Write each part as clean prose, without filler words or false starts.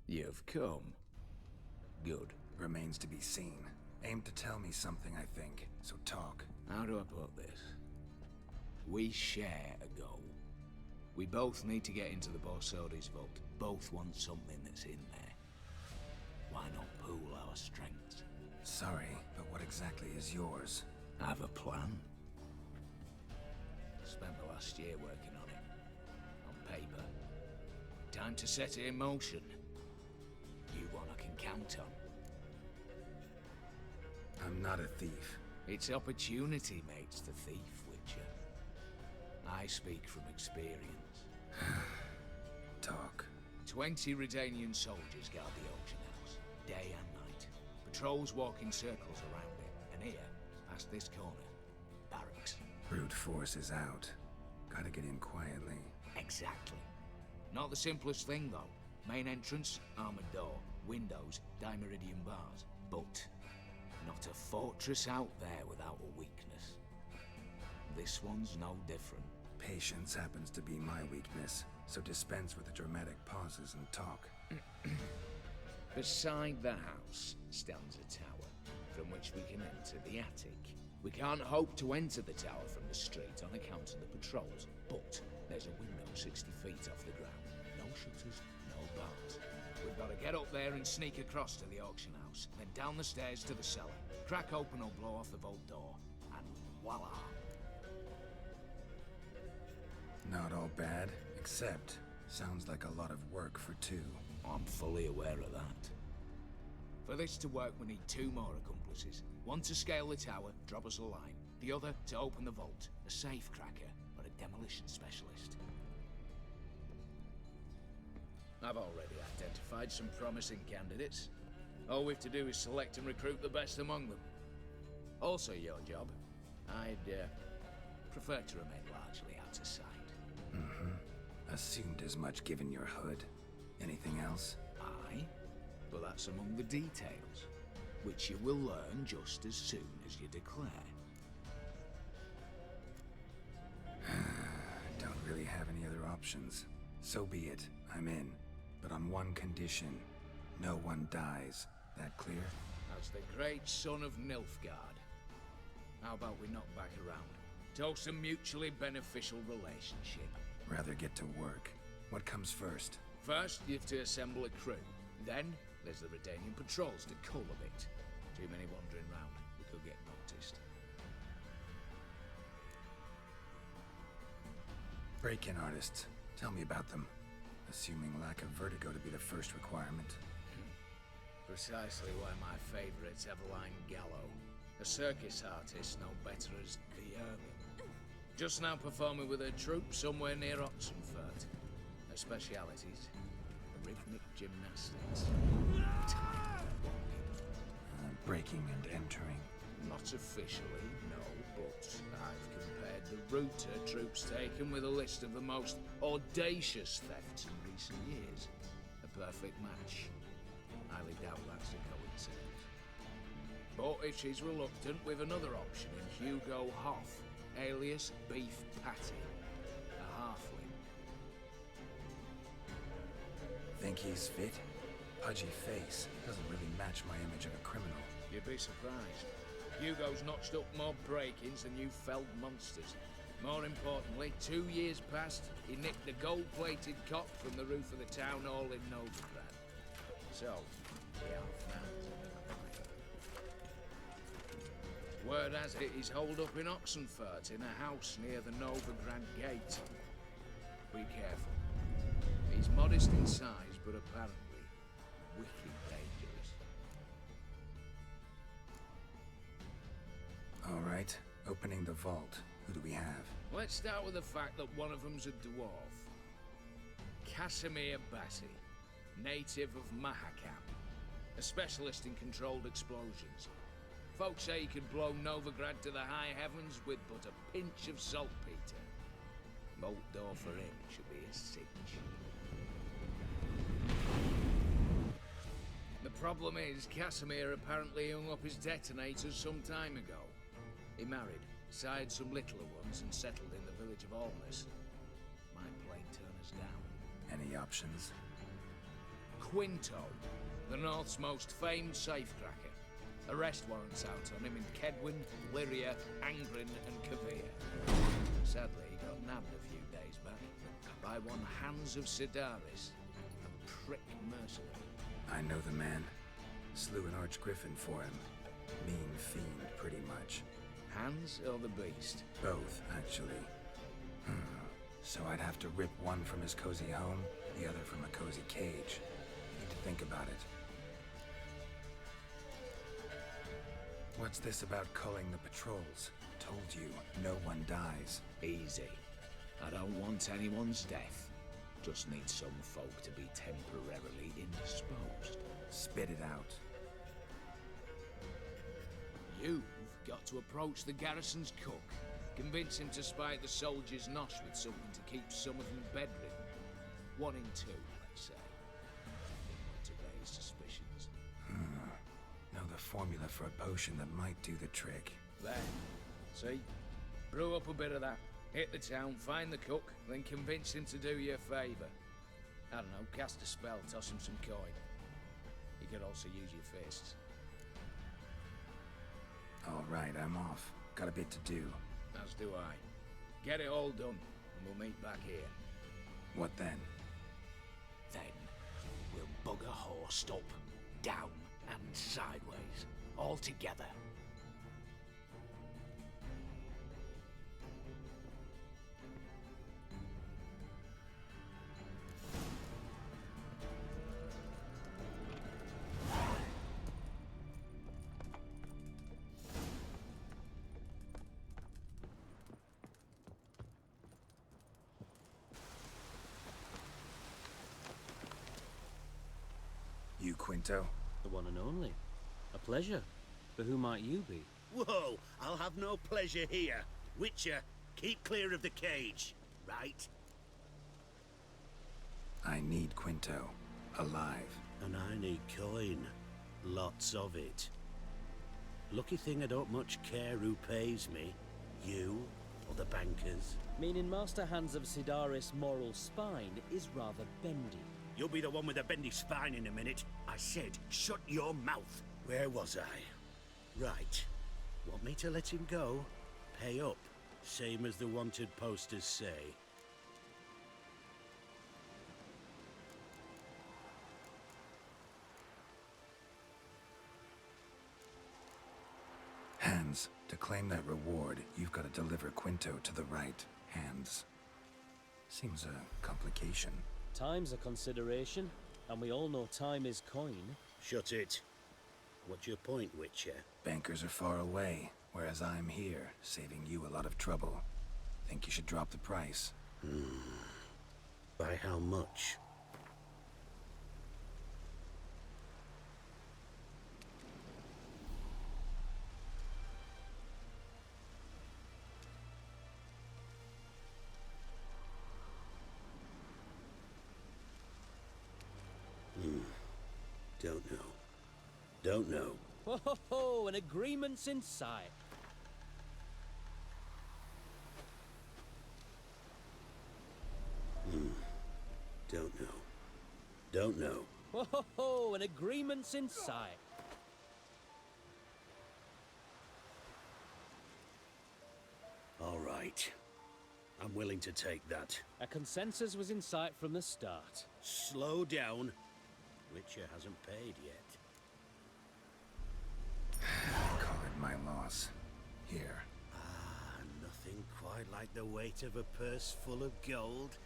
You've come. Good. Remains to be seen. Aim to tell me something, I think. So talk. How do I put this? We share a goal. We both need to get into the Borsodi's vault. Both want something that's in there. Why not pool our strengths? Sorry, but what exactly is yours? I have a plan. Spent the last year working on it. On paper. Time to set it in motion. You one I can count on. I'm not a thief. It's opportunity makes the thief, Witcher. I speak from experience. Talk. 20 Redanian soldiers guard the auction house, day and night. Patrols walk in circles around it, and here, past this corner, barracks. Brute force is out. Gotta get in quietly. Exactly. Not the simplest thing, though. Main entrance, armored door, windows, dimeridian bars. But not a fortress out there without a weakness. This one's no different. Patience happens to be my weakness, so dispense with the dramatic pauses and talk. Beside the house stands a tower, from which we can enter the attic. We can't hope to enter the tower from the street on account of the patrols, but there's a window 60 feet off the ground. No shutters, no bars. We've got to get up there and sneak across to the auction house, then down the stairs to the cellar, crack open or blow off the vault door, and voila! Not all bad, except sounds like a lot of work for two. I'm fully aware of that. For this to work, we need 2 more accomplices. One to scale the tower, drop us a line. The other to open the vault, a safe cracker or a demolition specialist. I've already identified some promising candidates. All we have to do is select and recruit the best among them. Also your job. I'd prefer to remain largely out of sight. Assumed as much given your hood. Anything else? Aye, but that's among the details, which you will learn just as soon as you declare. Don't really have any other options. So be it. I'm in. But on one condition. No one dies. That clear? As the great son of Nilfgaard. How about we knock back around? Toast a mutually beneficial relationship. Rather get to work. What comes first? First, you have to assemble a crew. Then, there's the Redanian patrols to cull a bit. Too many wandering round. We could get noticed. Break-in artists. Tell me about them. Assuming lack of vertigo to be the first requirement. Precisely why my favourite's Eveline Gallo. A circus artist no better as Guillermin. Just now performing with her troupe somewhere near Oxenfurt. Her specialities, rhythmic gymnastics. Breaking and entering. Not officially, no, but I've compared the route her troope's taken with a list of the most audacious thefts in recent years. A perfect match. Highly doubt that's a coincidence. But if she's reluctant, we've another option in Hugo Hoff, alias Beef Patty, a halfling. Think he's fit? Pudgy face. Doesn't really match my image of a criminal. You'd be surprised. Hugo's notched up more break-ins than you felled monsters. More importantly, 2 years past, he nicked a gold-plated cop from the roof of the town hall in Novigrad. So, we are found. Word has it he's holed up in Oxenfurt in a house near the Novigrad gate. Be careful. He's modest in size, but apparently wicked dangerous. All right, opening the vault. Who do we have? Let's start with the fact that one of them's a dwarf. Casimir Bassi, native of Mahakam, a specialist in controlled explosions. Folks say he could blow Novigrad to the high heavens with but a pinch of saltpeter. Vault door for him should be a cinch. The problem is, Casimir apparently hung up his detonators some time ago. He married, sired some littler ones, and settled in the village of Almas. Might plain turn us down. Any options? Quinto, the North's most famed safecracker. Arrest warrants out on him in Kedwin, Lyria, Angren, and Kavir. Sadly, he got nabbed a few days back by one Hans of Sidaris, a prick mercenary. I know the man. Slew an archgriffin for him. Mean fiend, pretty much. Hans or the beast? Both, actually. So I'd have to rip one from his cozy home, the other from a cozy cage. Need to think about it. What's this about culling the patrols? Told you, no one dies. Easy. I don't want anyone's death. Just need some folk to be temporarily indisposed. Spit it out. You've got to approach the garrison's cook. Convince him to spite the soldiers' nosh with something to keep some of them bedridden. 1 in 2, let's say. Nothing to raise suspicions. Know the formula for a potion that might do the trick. There. See? Brew up a bit of that. Hit the town, find the cook, then convince him to do you a favour. I don't know, cast a spell, toss him some coin. You could also use your fists. All right, I'm off. Got a bit to do. As do I. Get it all done, and we'll meet back here. What then? Then, we'll bugger horse up, down and sideways, all together. You, Quinto? The one and only. A pleasure. But who might you be? Whoa, I'll have no pleasure here. Witcher, keep clear of the cage, right? I need Quinto. Alive. And I need coin. Lots of it. Lucky thing I don't much care who pays me. You, or the bankers. Meaning Master Hans of Sidaris' moral spine is rather bendy. You'll be the one with the bendy spine in a minute. I said, shut your mouth. Where was I? Right. Want me to let him go? Pay up. Same as the wanted posters say. Hands. To claim that reward, you've got to deliver Quinto to the right hands. Seems a complication. Time's a consideration, and we all know time is coin. Shut it. What's your point, Witcher? Bankers are far away, whereas I'm here, saving you a lot of trouble. Think you should drop the price? By how much? Don't know. Don't know. Ho ho ho! An agreement's in sight. Don't know. Don't know. Ho ho ho! An agreement's in sight. All right. I'm willing to take that. A consensus was in sight from the start. Slow down. Witcher hasn't paid yet. Call it my loss. Here. Nothing quite like the weight of a purse full of gold.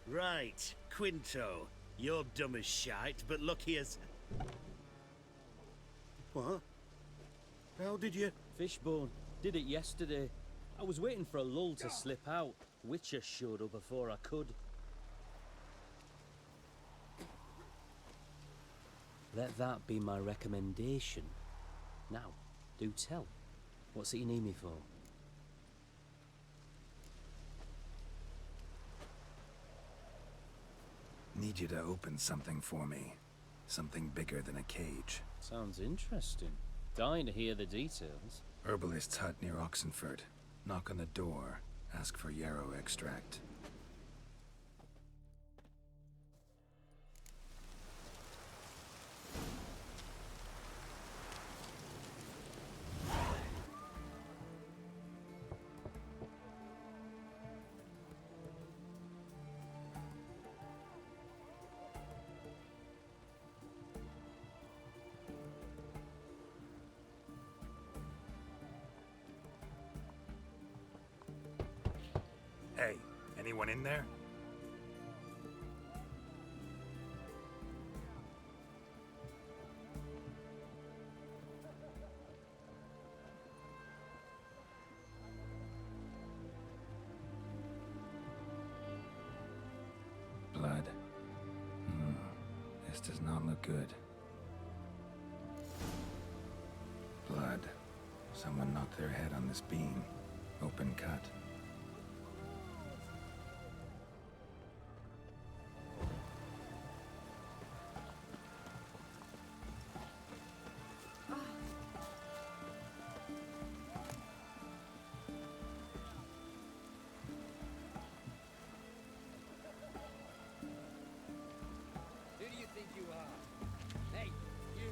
Right, Quinto. You're dumb as shite, but lucky as... What? How did you... Fishbone. Did it yesterday. I was waiting for a lull to slip out. Witcher showed up before I could. Let that be my recommendation. Now, do tell. What's it you need me for? Need you to open something for me. Something bigger than a cage. Sounds interesting. Dying to hear the details. Herbalist's hut near Oxenford. Knock on the door. Ask for yarrow extract. Hey, anyone in there? Blood. This does not look good. Blood. Someone knocked their head on this beam. Open cut. Who do you think you are? Hey, you!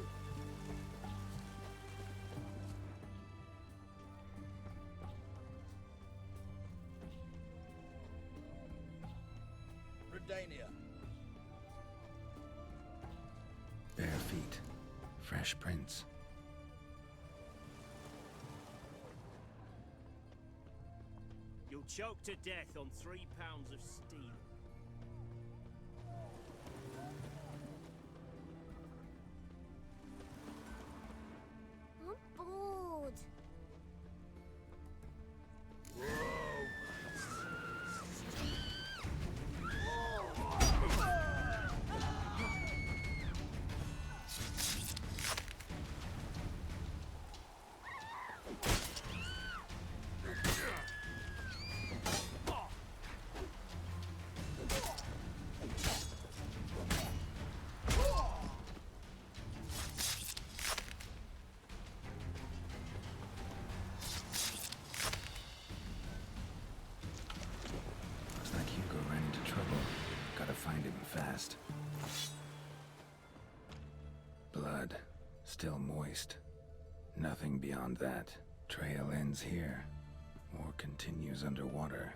Redania. Bare feet. Fresh prints. You'll choke to death on 3 pounds of steel. I'm bored. Looks like Hugo ran into trouble. Gotta find him fast. Blood. Still moist. Nothing beyond that. Trail ends here. Or continues underwater.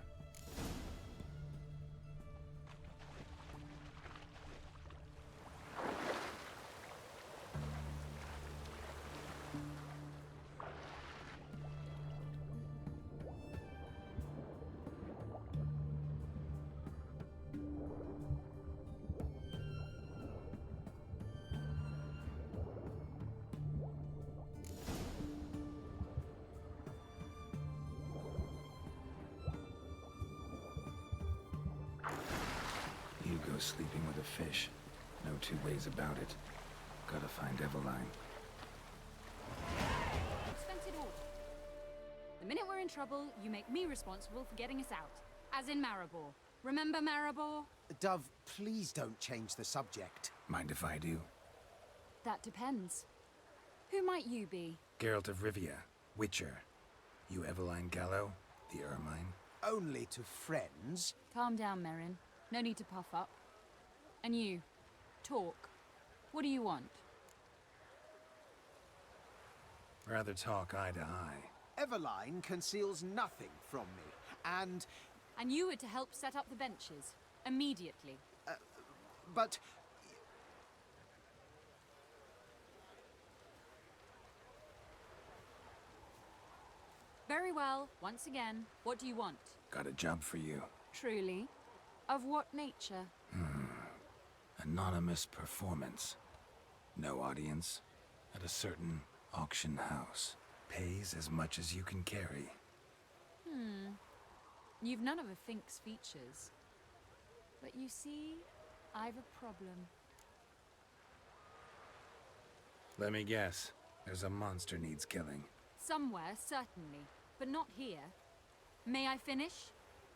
Hugo's sleeping with a fish. No two ways about it. Gotta find Eveline. Spent it all. The minute we're in trouble, you make me responsible for getting us out. As in Maribor. Remember Maribor? Dove, please don't change the subject. Mind if I do? That depends. Who might you be? Geralt of Rivia. Witcher. You Eveline Gallo? The Ermine? Only to friends. Calm down, Merrin. No need to puff up. And you, talk. What do you want? Rather talk eye to eye. Eveline conceals nothing from me, and... And you were to help set up the benches. Immediately. but... Very well. Once again, what do you want? Got a job for you. Truly? Of what nature? Anonymous performance. No audience. At a certain auction house. Pays as much as you can carry. You've none of a Fink's features. But you see, I've a problem. Let me guess. There's a monster needs killing. Somewhere, certainly. But not here. May I finish?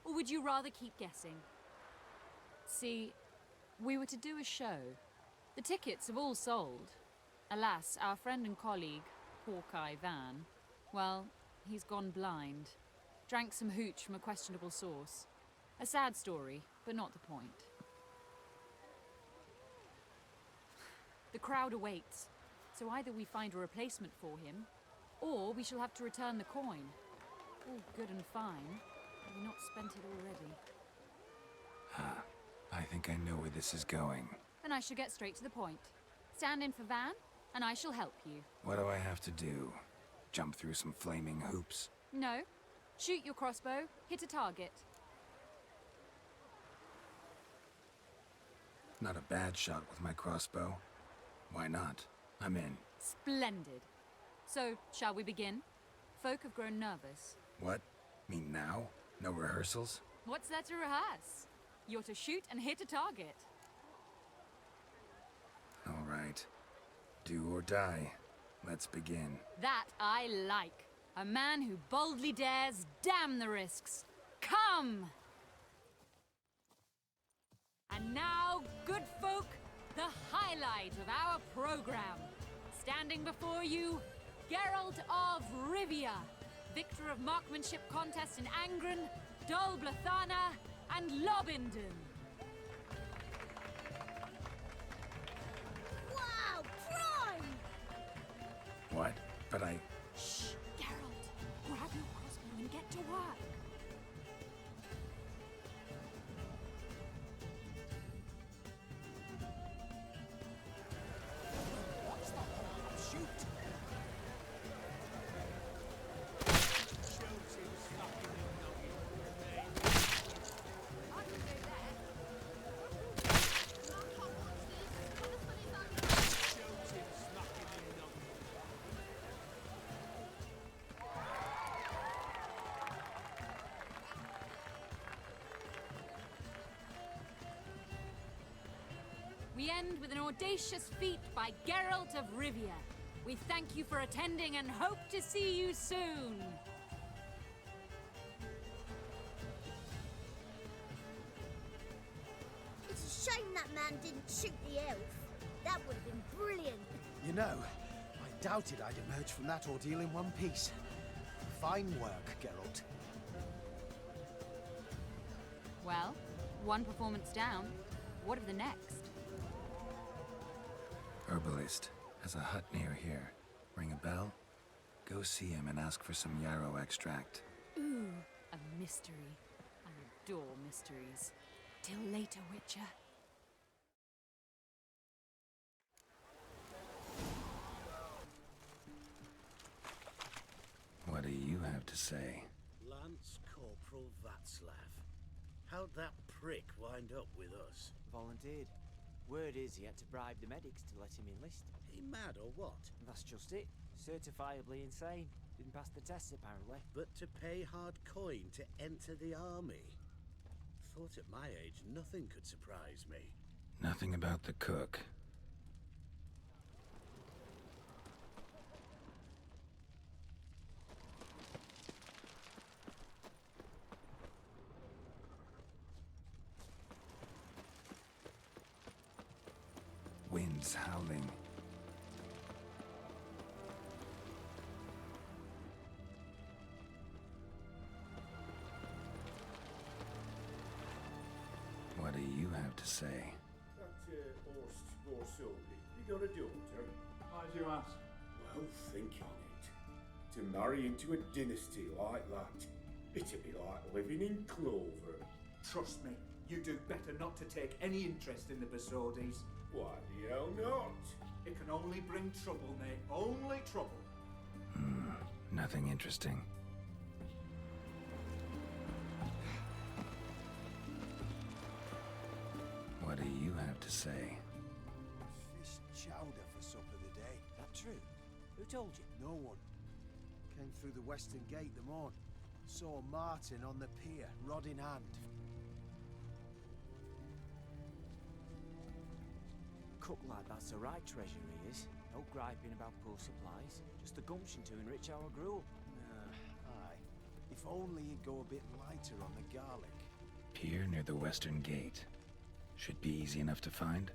Or would you rather keep guessing? See, we were to do a show. The tickets have all sold. Alas, our friend and colleague, Hawkeye Van, well, he's gone blind. Drank some hooch from a questionable source. A sad story, but not the point. The crowd awaits, so either we find a replacement for him, or we shall have to return the coin. All good and fine. Have we not spent it already? I think I know where this is going. Then I shall get straight to the point. Stand in for Van, and I shall help you. What do I have to do? Jump through some flaming hoops? No. Shoot your crossbow, hit a target. Not a bad shot with my crossbow. Why not? I'm in. Splendid. So, shall we begin? Folk have grown nervous. What? Me now? No rehearsals? What's there to rehearse? You're to shoot and hit a target. All right. Do or die. Let's begin. That I like. A man who boldly dares, damn the risks. Come! And now, good folk, the highlight of our program. Standing before you, Geralt of Rivia, victor of marksmanship contests in Angren, Dol Blathana, and Lobindon. Wow, prime! What? But I... Shh, Geralt, grab your crossbow and get to work. We end with an audacious feat by Geralt of Rivia. We thank you for attending and hope to see you soon. It's a shame that man didn't shoot the elf. That would have been brilliant. You know, I doubted I'd emerge from that ordeal in one piece. Fine work, Geralt. Well, one performance down. What of the next? Herbalist has a hut near here. Ring a bell? Go see him and ask for some yarrow extract. Ooh, a mystery. I adore mysteries. Till later, Witcher. What do you have to say? Lance Corporal Václav. How'd that prick wind up with us? Volunteered. Word is he had to bribe the medics to let him enlist. He mad or what? That's just it. Certifiably insane. Didn't pass the tests apparently. But to pay hard coin to enter the army? Thought at my age nothing could surprise me. Nothing about the cook. Winds howling. What do you have to say? That horse more solely. You got a daughter? Why'd you ask? Well, think on it. To marry into a dynasty like that, it'd be like living in clover. Trust me, you do better not to take any interest in the Basordis. Why the hell not? It can only bring trouble, mate. Only trouble. Nothing interesting. What do you have to say? Fish chowder for supper today. That true? Who told you? No one. Came through the western gate the morn. Saw Martin on the pier, rod in hand. Cook like that's the right treasure he is. No griping about poor supplies. Just the gumption to enrich our gruel. Aye. If only he'd go a bit lighter on the garlic. Pier near the western gate. Should be easy enough to find.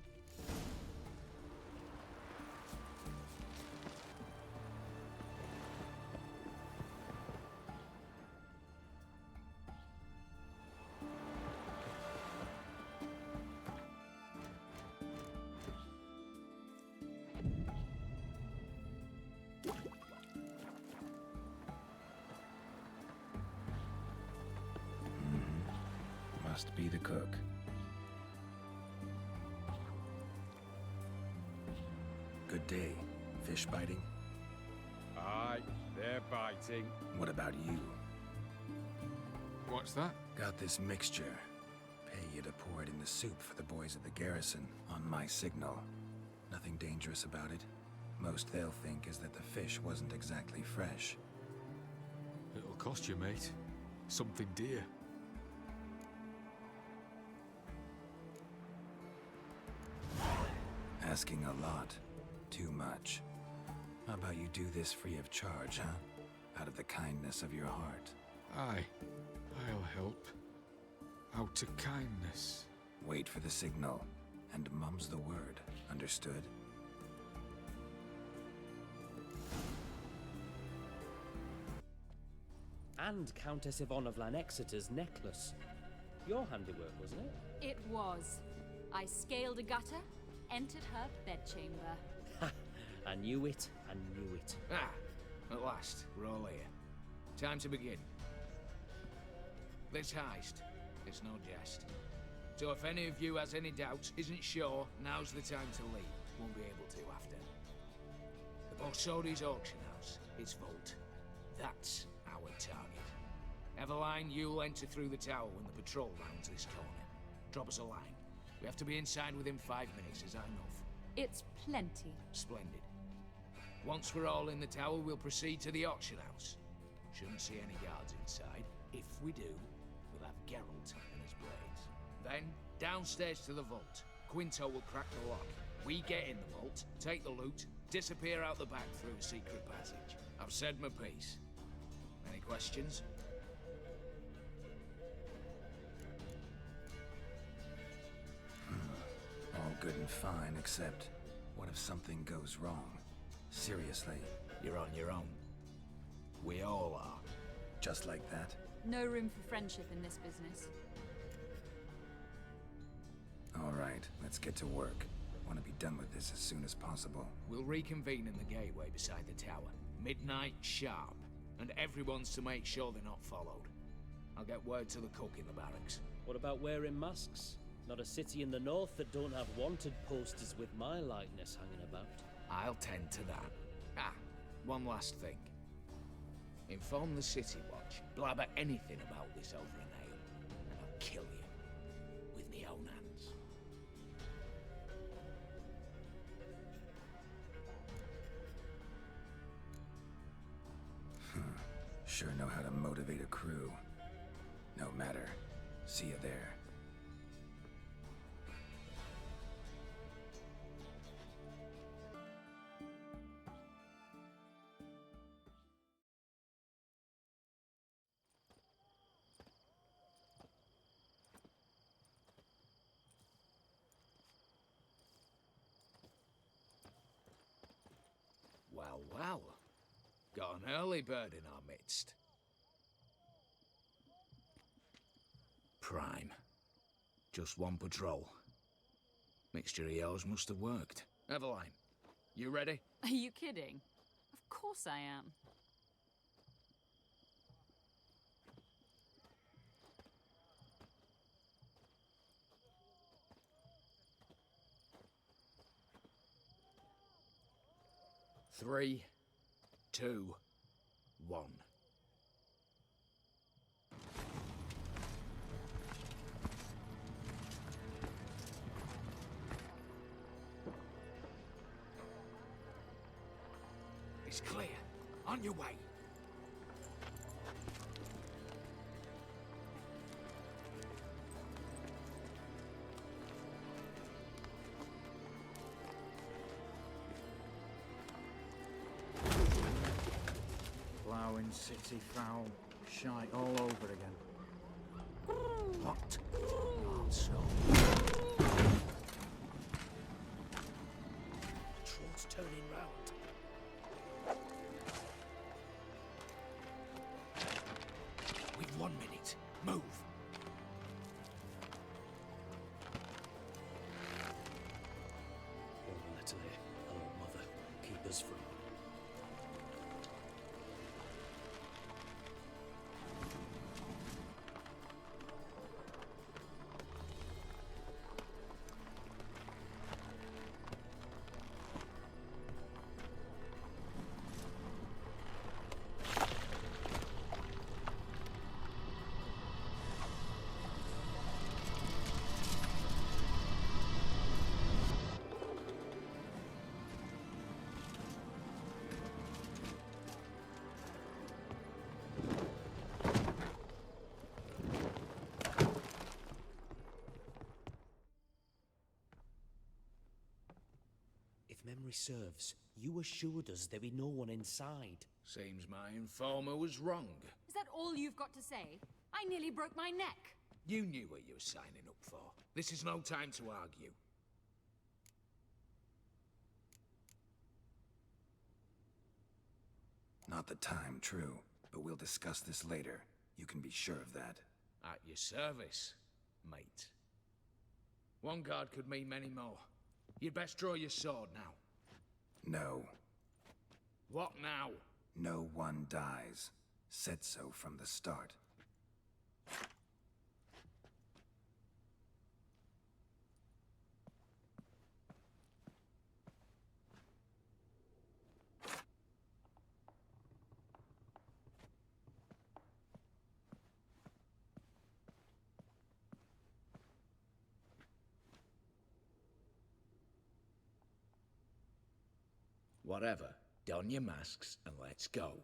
Must be the cook. Good day. Fish biting? Aye, they're biting. What about you? What's that? Got this mixture. Pay you to pour it in the soup for the boys at the garrison on my signal. Nothing dangerous about it. Most they'll think is that the fish wasn't exactly fresh. It'll cost you, mate. Something dear. Asking a lot. Too much. How about you do this free of charge, huh? Out of the kindness of your heart. Aye. I'll help. Out of kindness. Wait for the signal, and mum's the word. Understood? And Countess Yvonne of Lanexeter's necklace. Your handiwork, wasn't it? It was. I scaled a gutter, entered her bedchamber. Ha! I knew it. I knew it. Ah, at last, we're all here. Time to begin. This heist, it's no jest. So if any of you has any doubts, isn't sure, now's the time to leave. Won't be able to after. The Borsodi's auction house, its vault. That's our target. Eveline, you'll enter through the tower when the patrol rounds this corner. Drop us a line. We have to be inside within 5 minutes, is that enough? It's plenty. Splendid. Once we're all in the tower, we'll proceed to the auction house. Shouldn't see any guards inside. If we do, we'll have Geralt and his blades. Then, downstairs to the vault. Quinto will crack the lock. We get in the vault, take the loot, disappear out the back through a secret passage. I've said my piece. Any questions? All good and fine, except what if something goes wrong? Seriously. You're on your own. We all are. Just like that? No room for friendship in this business. All right, let's get to work. Want to be done with this as soon as possible. We'll reconvene in the gateway beside the tower. Midnight sharp. And everyone's to make sure they're not followed. I'll get word to the cook in the barracks. What about wearing masks? Not a city in the north that don't have wanted posters with my likeness hanging about. I'll tend to that. Ah, one last thing. Inform the City Watch. Blabber anything about this over an ale, and I'll kill you. With me own hands. Sure know how to motivate a crew. No matter. See you there. Well, well. Got an early bird in our midst. Prime. Just one patrol. Mixture of yours must have worked. Eveline, you ready? Are you kidding? Of course I am. Three, 2, 1. It's clear. On your way. Ploughing city foul. Shite all over again. What? Also. Patrol's turning round. We've 1 minute. Move. One letter there. Hello, Mother. Keep us from... If memory serves, you assured us there be no one inside. Seems my informer was wrong. Is that all you've got to say? I nearly broke my neck. You knew what you were signing up for. This is no time to argue. Not the time, true. But we'll discuss this later. You can be sure of that. At your service, mate. One guard could mean many more. You'd best draw your sword now. No. What now? No one dies. Said so from the start. Whatever. Don your masks and let's go.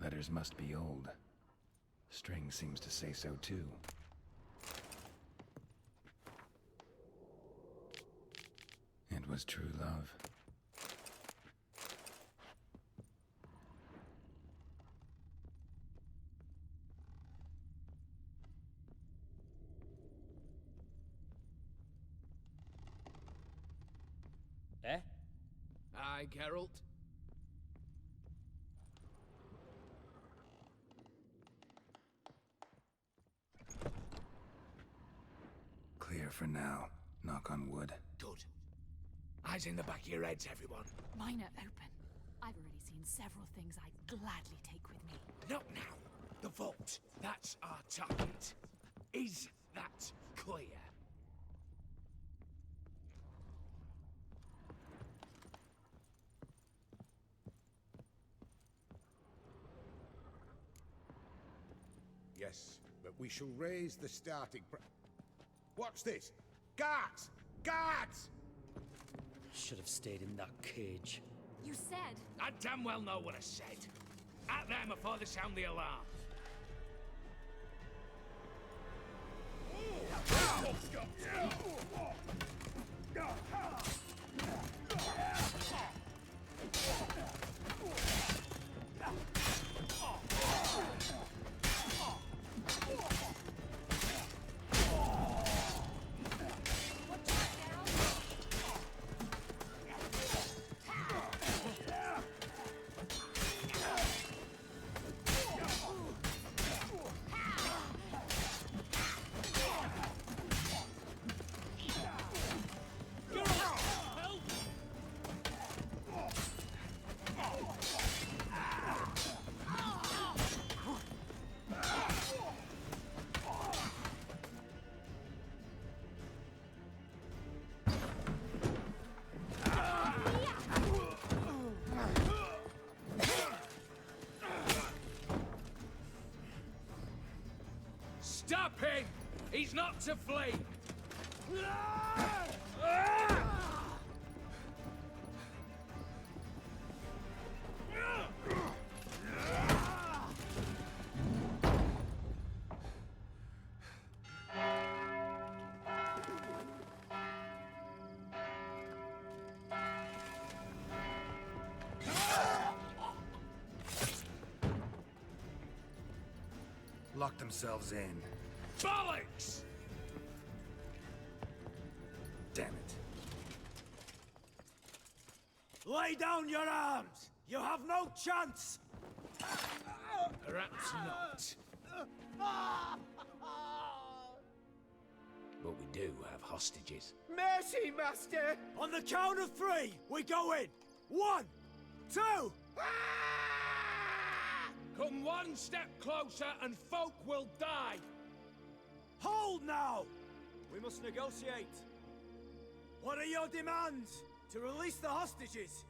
Letters must be old. String seems to say so too. It was true love. Eh? Aye, Geralt. Clear for now. Knock on wood. Good. Eyes in the back of your heads, everyone. Mine are open. I've already seen several things I'd gladly take with me. Not now. The vault. That's our target. Is that clear? Yes, but we shall raise the starting What's this? Guards! Guards! Should have stayed in that cage. You said... I damn well know what I said. At them before they sound the alarm. Stop him! He's not to flee! Lock themselves in. Bollocks! Damn it. Lay down your arms! You have no chance! Perhaps not. But we do have hostages. Mercy, Master! On the count of 3, we go in! 1, 2... Come one step closer and folk will die! Hold now! We must negotiate. What are your demands? To release the hostages?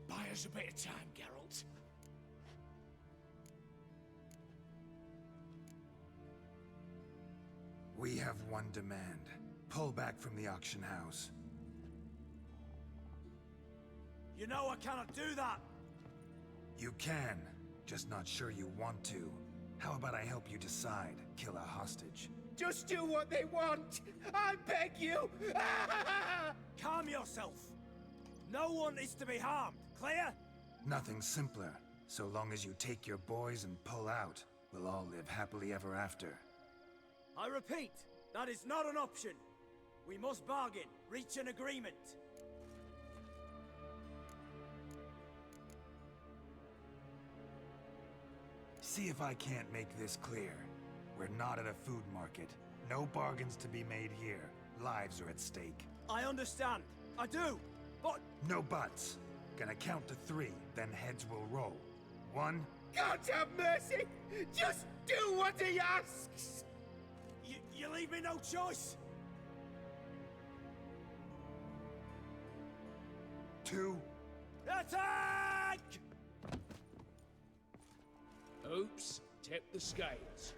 Buy us a bit of time, Geralt. We have one demand. Pull back from the auction house. You know I cannot do that! You can, just not sure you want to. How about I help you decide? Kill a hostage. Just do what they want! I beg you! Calm yourself! No one is to be harmed, clear? Nothing simpler. So long as you take your boys and pull out, we'll all live happily ever after. I repeat, that is not an option. We must bargain, reach an agreement. See if I can't make this clear. We're not at a food market. No bargains to be made here. Lives are at stake. I understand. I do. But... No buts. Gonna count to 3, then heads will roll. 1... God have mercy! Just do what he asks! You leave me no choice! 2... Attack! Oops, tip the scales.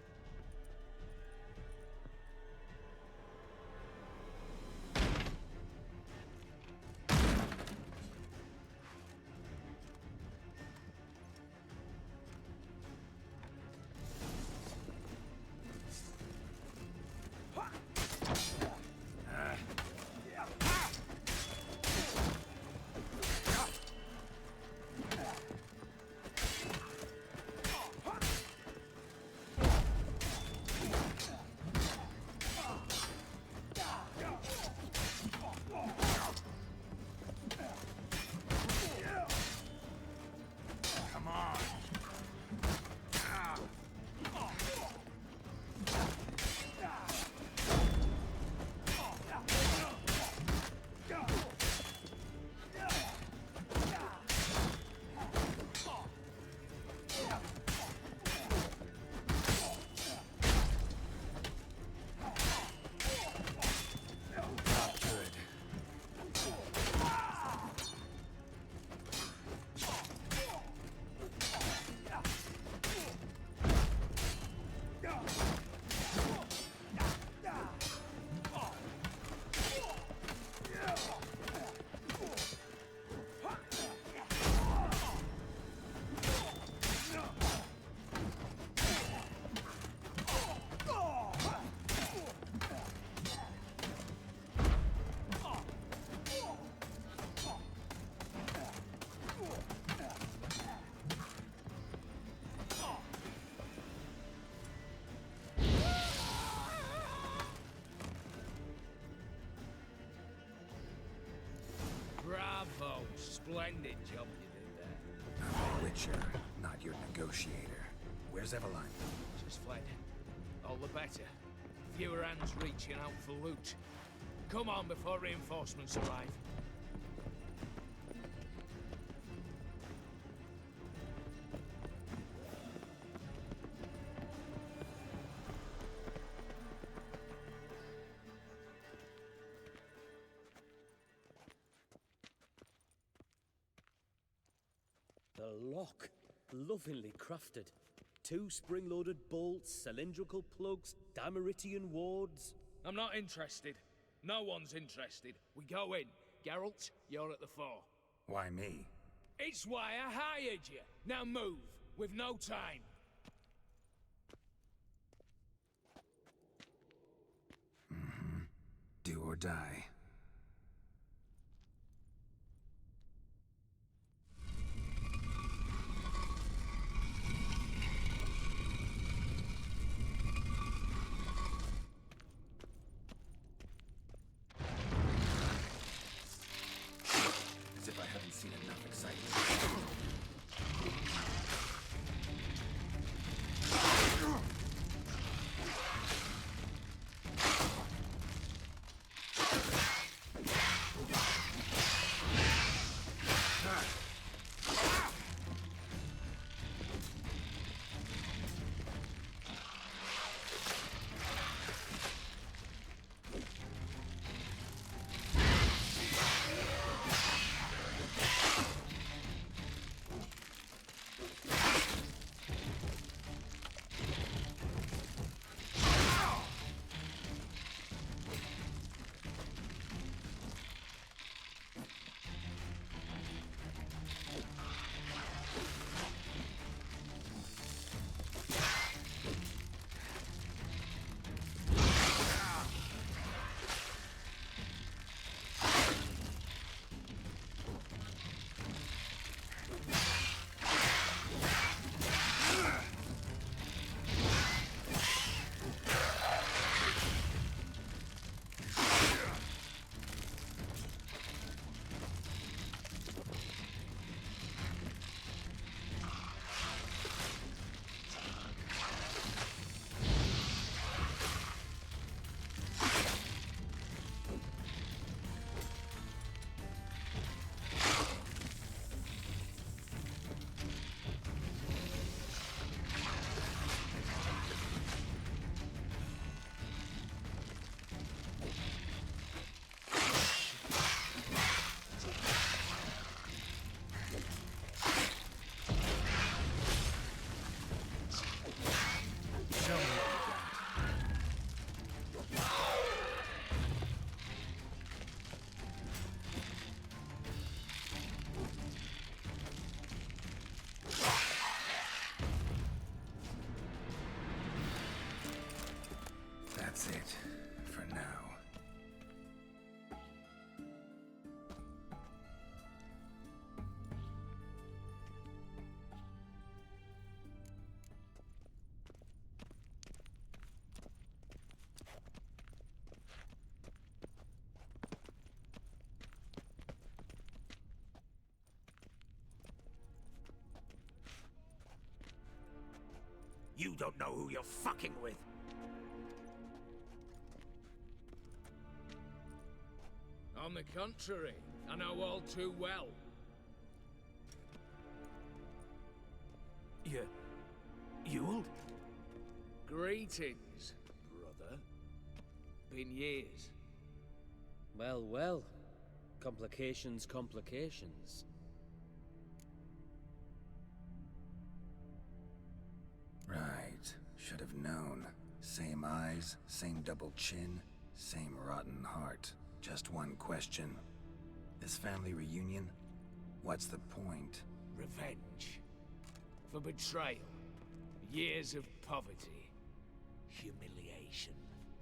Bravo! Splendid job you did there. I'm a witcher, not your negotiator. Where's Eveline? Just fled. All the better. Fewer hands reaching out for loot. Come on before reinforcements arrive. The lock. Lovingly crafted. 2 spring-loaded bolts, cylindrical plugs, Dameritian wards. I'm not interested. No one's interested. We go in. Geralt, you're at the fore. Why me? It's why I hired you. Now move. We've no time. Do or die. As if I haven't seen enough excitement. You don't know who you're fucking with. On the contrary, I know all too well. Ewald? Greetings, brother. Been years. Well, well. Complications, complications. Right. Should have known. Same eyes, same double chin, same rotten heart. Just one question. This family reunion? What's the point? Revenge. For betrayal. Years of poverty. Humiliation.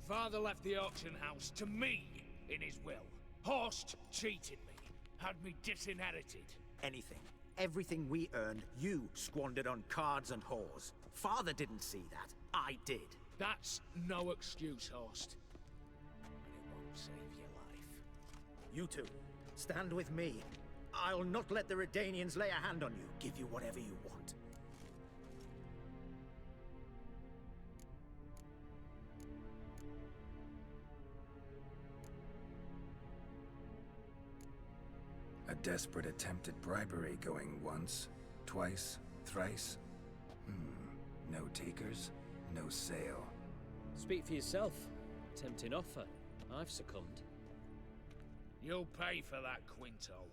Father left the auction house to me in his will. Horst cheated me. Had me disinherited. Anything. Everything we earned, you squandered on cards and whores. Father didn't see that. I did. That's no excuse, Horst. And it won't save your life. You two, stand with me. I'll not let the Redanians lay a hand on you. Give you whatever you want. A desperate attempt at bribery going once, twice, thrice. No takers, no sale. Speak for yourself. Tempting offer. I've succumbed. You'll pay for that, Quinto.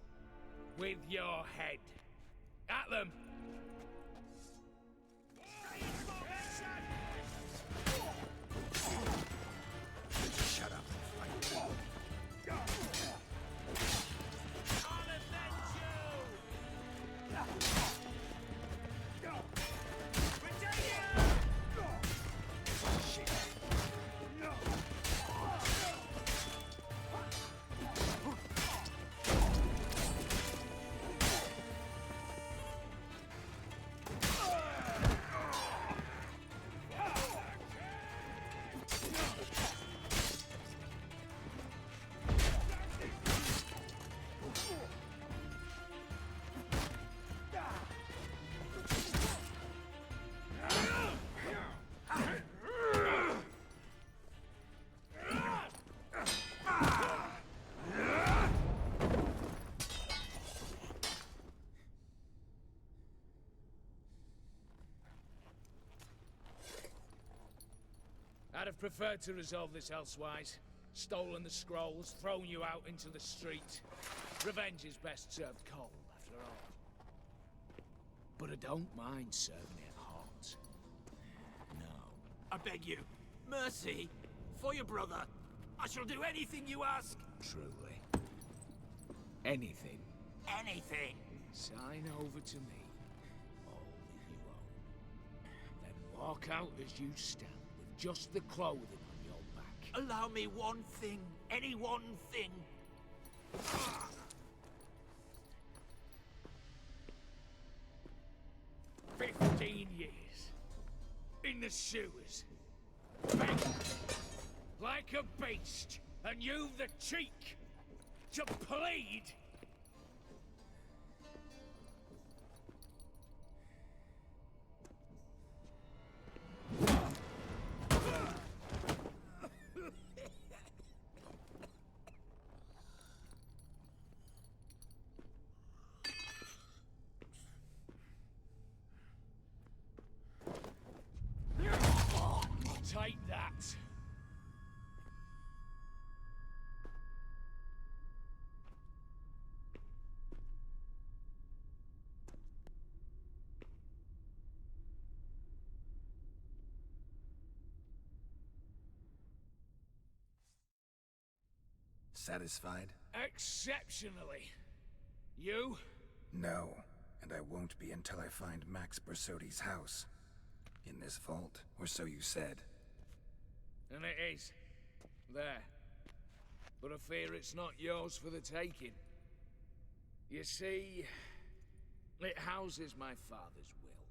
With your head. At them! Shut up and fight. I'd have preferred to resolve this elsewise. Stolen the scrolls, thrown you out into the street. Revenge is best served cold, after all. But I don't mind serving it hot. No. I beg you, mercy, for your brother. I shall do anything you ask. Truly. Anything. Anything. Sign over to me. All that you own. Then walk out as you stand. Just the clothing on your back. Allow me one thing. Any one thing. 15 years. In the sewers. Begging. Like a beast. And you've the cheek to plead. Take that. Satisfied? Exceptionally. You? No, and I won't be until I find Max Bersodi's house. In this vault, or so you said. And it is. There. But I fear it's not yours for the taking. You see, it houses my father's will.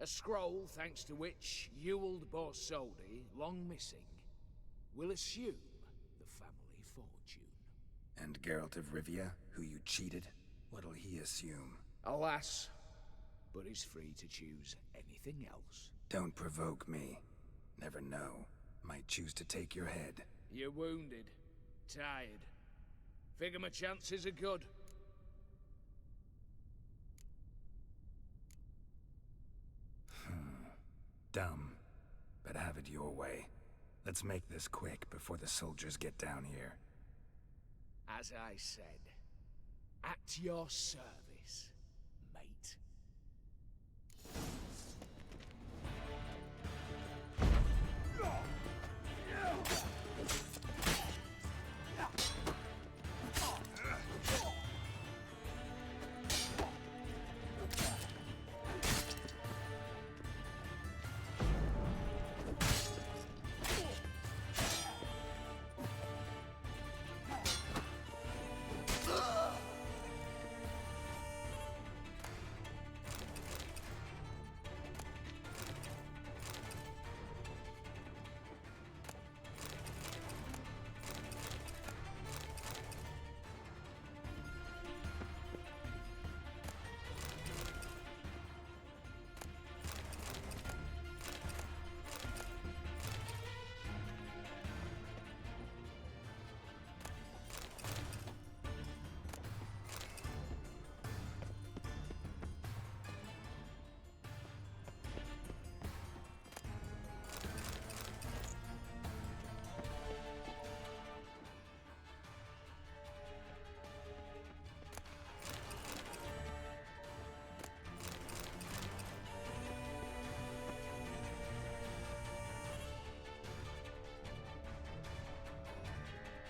A scroll thanks to which Ewald Borsodi, long missing, will assume the family fortune. And Geralt of Rivia, who you cheated, what'll he assume? Alas, but he's free to choose anything else. Don't provoke me. Never know. Might choose to take your head. You're wounded. Tired. Figure my chances are good. Dumb. But have it your way. Let's make this quick before the soldiers get down here. As I said, at your service, mate.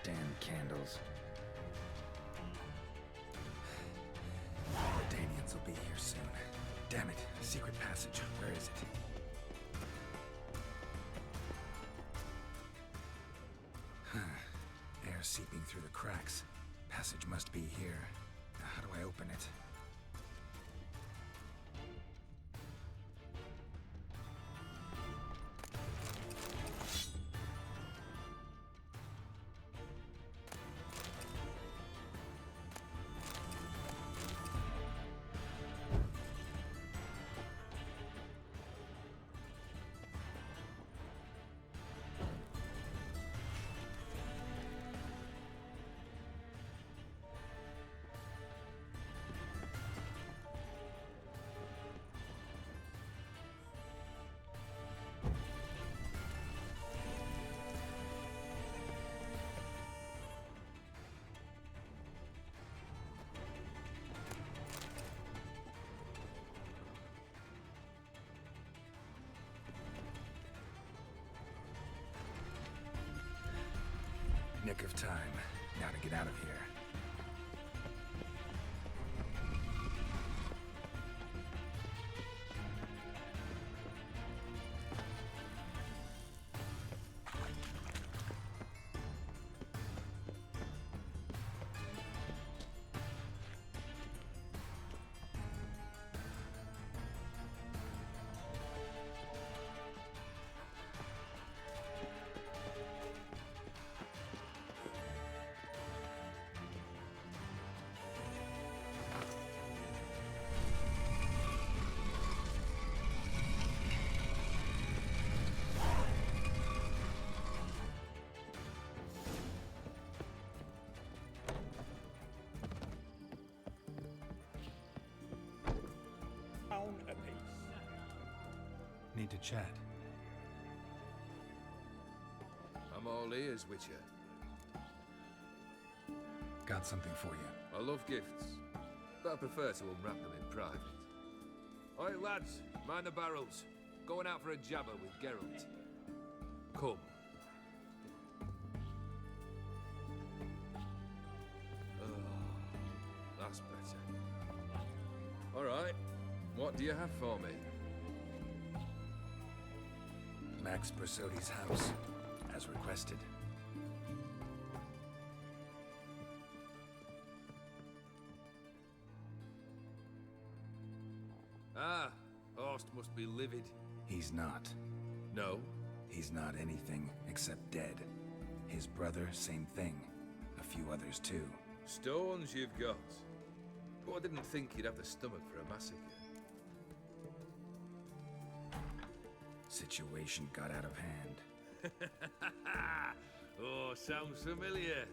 Damn candles. The Danians will be here soon. Damn it. Secret passage. Where is it? Air seeping through the cracks. Passage must be here. Now, how do I open it? Nick of time. Now to get out of here. Need to chat. I'm all ears, Witcher. Got something for you. I love gifts, but I prefer to unwrap them in private. Alright, lads, mind the barrels. Going out for a jabber with Geralt. Come. That's better. Alright, what do you have for me? Max Bersodi's house, as requested. Ah, Horst must be livid. He's not. No? He's not anything except dead. His brother, same thing. A few others too. Stones you've got. But I didn't think you'd have the stomach for a massacre. Situation got out of hand. Oh, sounds familiar.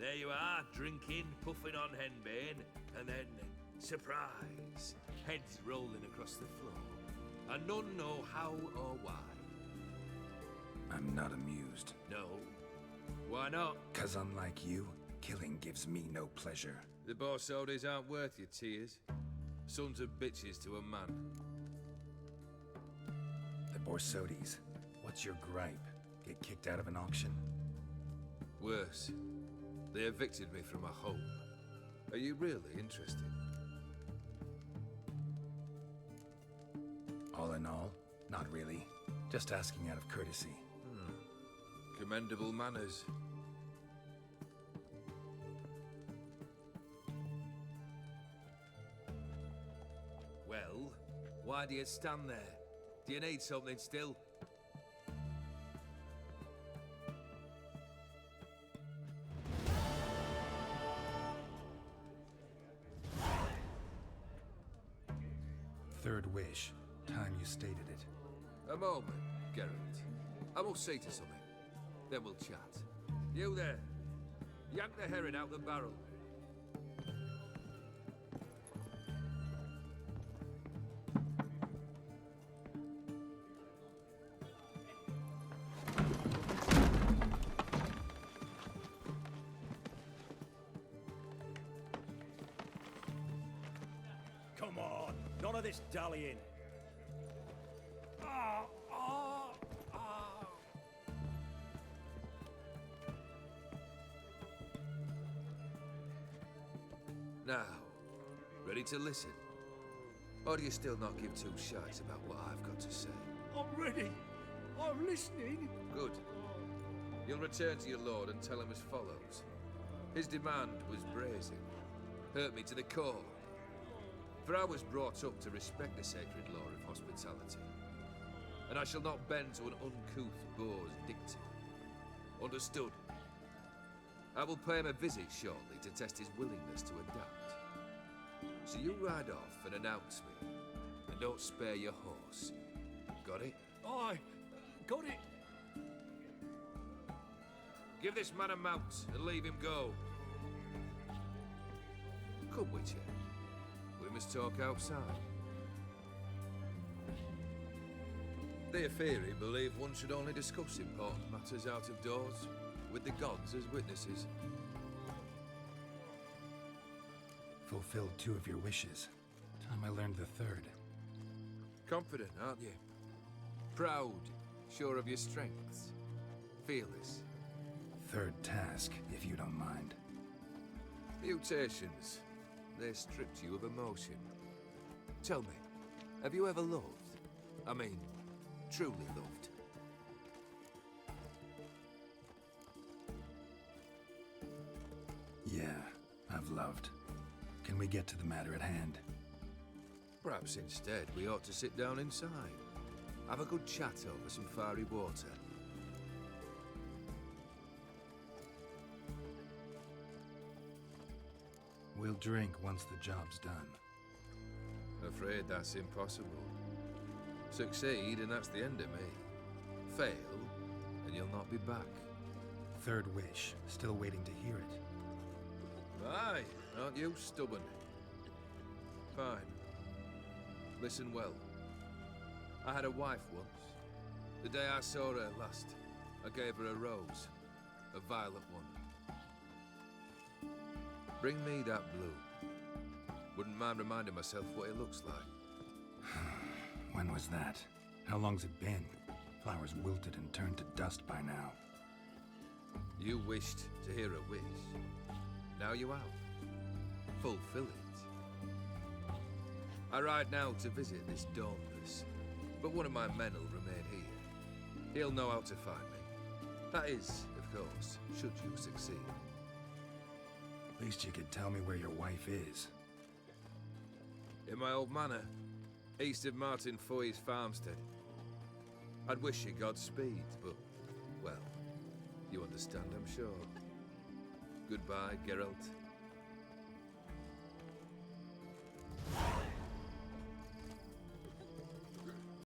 There you are, drinking, puffing on henbane, and then, surprise, heads rolling across the floor. And none know how or why. I'm not amused. No. Why not? 'Cause unlike you, killing gives me no pleasure. The Borsodis aren't worth your tears. Sons of bitches to a man. The Borsodis, what's your gripe? Get kicked out of an auction? Worse. They evicted me from a home. Are you really interested? All in all, not really. Just asking out of courtesy. Commendable manners. Well, why do you stand there? Do you need something still? Third wish. Time you stated it. A moment, Geralt. I will see to something. Then we'll chat. You there. Yank the herring out the barrel. Come on, none of this dallying. Now, ready to listen? Or do you still not give two shites about what I've got to say? I'm ready. I'm listening. Good. You'll return to your lord and tell him as follows. His demand was brazen. Hurt me to the core. For I was brought up to respect the sacred law of hospitality. And I shall not bend to an uncouth boor's dictum. Understood? I will pay him a visit shortly to test his willingness to adapt. So you ride off and announce me. And don't spare your horse. Got it? Aye, got it. Give this man a mount and leave him go. Come, Witcher. We must talk outside. Theophary believe one should only discuss important matters out of doors, with the gods as witnesses. Fulfilled 2 of your wishes. Time I learned the 3rd. Confident, aren't you? Proud, sure of your strengths. Fearless. 3rd task, if you don't mind. Mutations. They stripped you of emotion. Tell me, have you ever loved? I mean, truly loved? Yeah, I've loved. Can we get to the matter at hand? Perhaps instead we ought to sit down inside. Have a good chat over some fiery water. We'll drink once the job's done. Afraid that's impossible. Succeed and that's the end of me. Fail and you'll not be back. 3rd wish. Still waiting to hear it. Aye, aren't you stubborn? Fine. Listen well. I had a wife once. The day I saw her last, I gave her a rose. A violet one. Bring me that blue. Wouldn't mind reminding myself what it looks like. When was that? How long's it been? Flowers wilted and turned to dust by now. You wished to hear a wish. Now you have. Fulfill it. I ride now to visit this dauntless, but one of my men will remain here. He'll know how to find me. That is, of course, should you succeed. Least you could tell me where your wife is. In my old manor, east of Martin Foy's farmstead. I'd wish you Godspeed, but, well, you understand, I'm sure. Goodbye, Geralt.